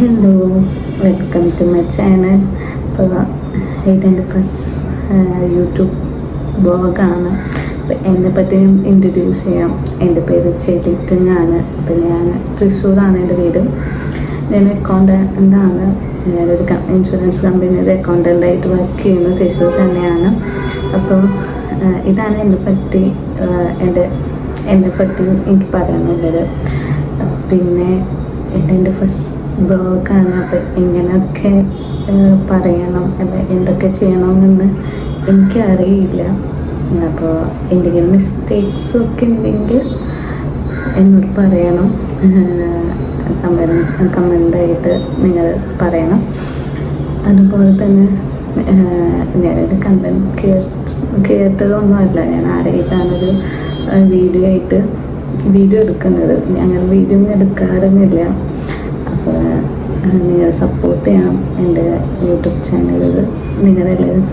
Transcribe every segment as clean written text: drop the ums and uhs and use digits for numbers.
Hello, welcome to my channel. അപ്പോൾ ഇതെൻ്റെ first YouTube ബ്ലോഗാണ്. അപ്പോൾ എന്നെപ്പറ്റിയും ഇൻട്രൊഡ്യൂസ് ചെയ്യാം. എൻ്റെ പേര് ചെലിറ്റങ്ങാണ്. അപ്പോൾ ഞാൻ തൃശ്ശൂരാണ് എൻ്റെ വീട്. ഞാൻ അക്കൗണ്ടൻ്റാണ്. ഞാനൊരു ഇൻഷുറൻസ് കമ്പനിയുടെ അക്കൗണ്ടൻ്റായിട്ട് വർക്ക് ചെയ്യുന്നു. തൃശ്ശൂർ തന്നെയാണ്. അപ്പോൾ ഇതാണ് എന്നെപ്പറ്റി എനിക്ക് പറയാനുള്ളത്. പിന്നെ ഇതെൻ്റെ ഫസ്റ്റ് ബ്ലോഗാണ്. അപ്പോൾ ഇങ്ങനെയൊക്കെ പറയണം അല്ല എന്തൊക്കെ ചെയ്യണമെന്ന് എനിക്കറിയില്ല. അപ്പോൾ എന്തെങ്കിലും മിസ്റ്റേക്സൊക്കെ ഉണ്ടെങ്കിൽ എന്നോട് പറയണം. കമൻ്റായിട്ട് നിങ്ങൾ പറയണം. അതുപോലെ തന്നെ ഞാനൊരു കണ്ടൻറ് കേട്ടതൊന്നുമല്ല. ഞാൻ ആരായിട്ടാണൊരു വീഡിയോ എടുക്കുന്നത്. അങ്ങനെ വീഡിയോ ഒന്നും എടുക്കാറൊന്നുമില്ല. അപ്പോൾ നിങ്ങൾ സപ്പോർട്ട് ചെയ്യണം. എൻ്റെ യൂട്യൂബ് ചാനലിൽ നിങ്ങളെല്ലാവരും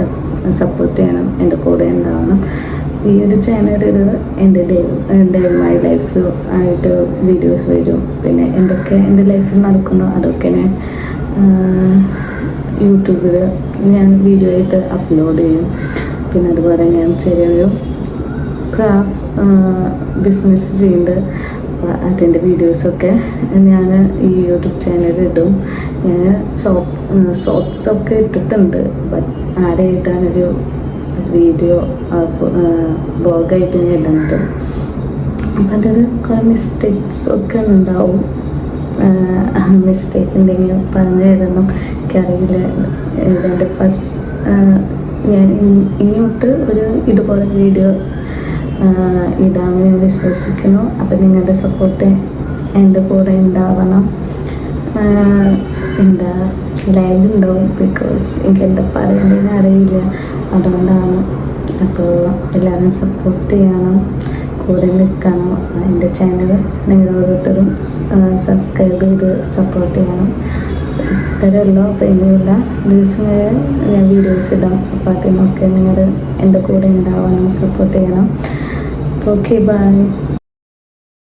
സപ്പോർട്ട് ചെയ്യണം. എൻ്റെ കൂടെ ഉണ്ടാവണം. ഈ ഒരു ചാനലിൽ എൻ്റെ ഡേ മൈ ലൈഫ് ആയിട്ട് വീഡിയോസ് വരും. പിന്നെ എന്തൊക്കെ എൻ്റെ ലൈഫിൽ നടക്കുന്നോ അതൊക്കെ ഞാൻ യൂട്യൂബിൽ ഞാൻ വീഡിയോ ആയിട്ട് അപ്ലോഡ് ചെയ്യും. പിന്നെ അതുപോലെ ഞാൻ ചെറിയൊരു ക്രാഫ്റ്റ് ബിസിനസ് ചെയ്യുന്നുണ്ട്. അപ്പോൾ അതിൻ്റെ വീഡിയോസൊക്കെ ഞാൻ ഈ യൂട്യൂബ് ചാനലിൽ ഇടും. ഞാൻ ഷോർട്സൊക്കെ ഇട്ടിട്ടുണ്ട്. ബട്ട് ആരായിട്ടാണൊരു വീഡിയോ ബ്ലോഗായിട്ട് ഞാൻ ഇടുന്നുണ്ട്. അപ്പം അതിൽ കുറേ മിസ്റ്റേക്സ് ഒക്കെ ഉണ്ടാവും. മിസ്റ്റേക്ക് എന്തെങ്കിലും പറഞ്ഞു തരണം എനിക്കറിയില്ല. ഇതെൻ്റെ ഫസ്റ്റ് ഞാൻ ഇങ്ങോട്ട് ഒരു ഇതുപോലെ വീഡിയോ ഇതാണെന്ന് ഞാൻ വിശ്വസിക്കുന്നു. അപ്പം നിങ്ങളുടെ സപ്പോർട്ട് എൻ്റെ കൂടെ ഉണ്ടാവണം. ലൈവ് ഉണ്ടാവും. ബിക്കോസ് എനിക്ക് എന്താ പറയേണ്ടതെന്ന് അറിയില്ല. അതുകൊണ്ടാണ്. അപ്പോൾ എല്ലാവരും സപ്പോർട്ട് ചെയ്യണം, കൂടെ നിൽക്കണം. എൻ്റെ ചാനൽ നിങ്ങൾ ഓരോരുത്തരും സബ്സ്ക്രൈബ് ചെയ്ത് സപ്പോർട്ട് ചെയ്യണം. ഇത്രയുള്ളൂ. അപ്പോൾ ഇനിയുള്ള ദിവസങ്ങളിൽ ഞാൻ വീഡിയോസ് ഇടാം. അപ്പോൾ അതിനൊക്കെ നിങ്ങൾ എൻ്റെ കൂടെ ഉണ്ടാവണം, സപ്പോർട്ട് ചെയ്യണം. Okay, by.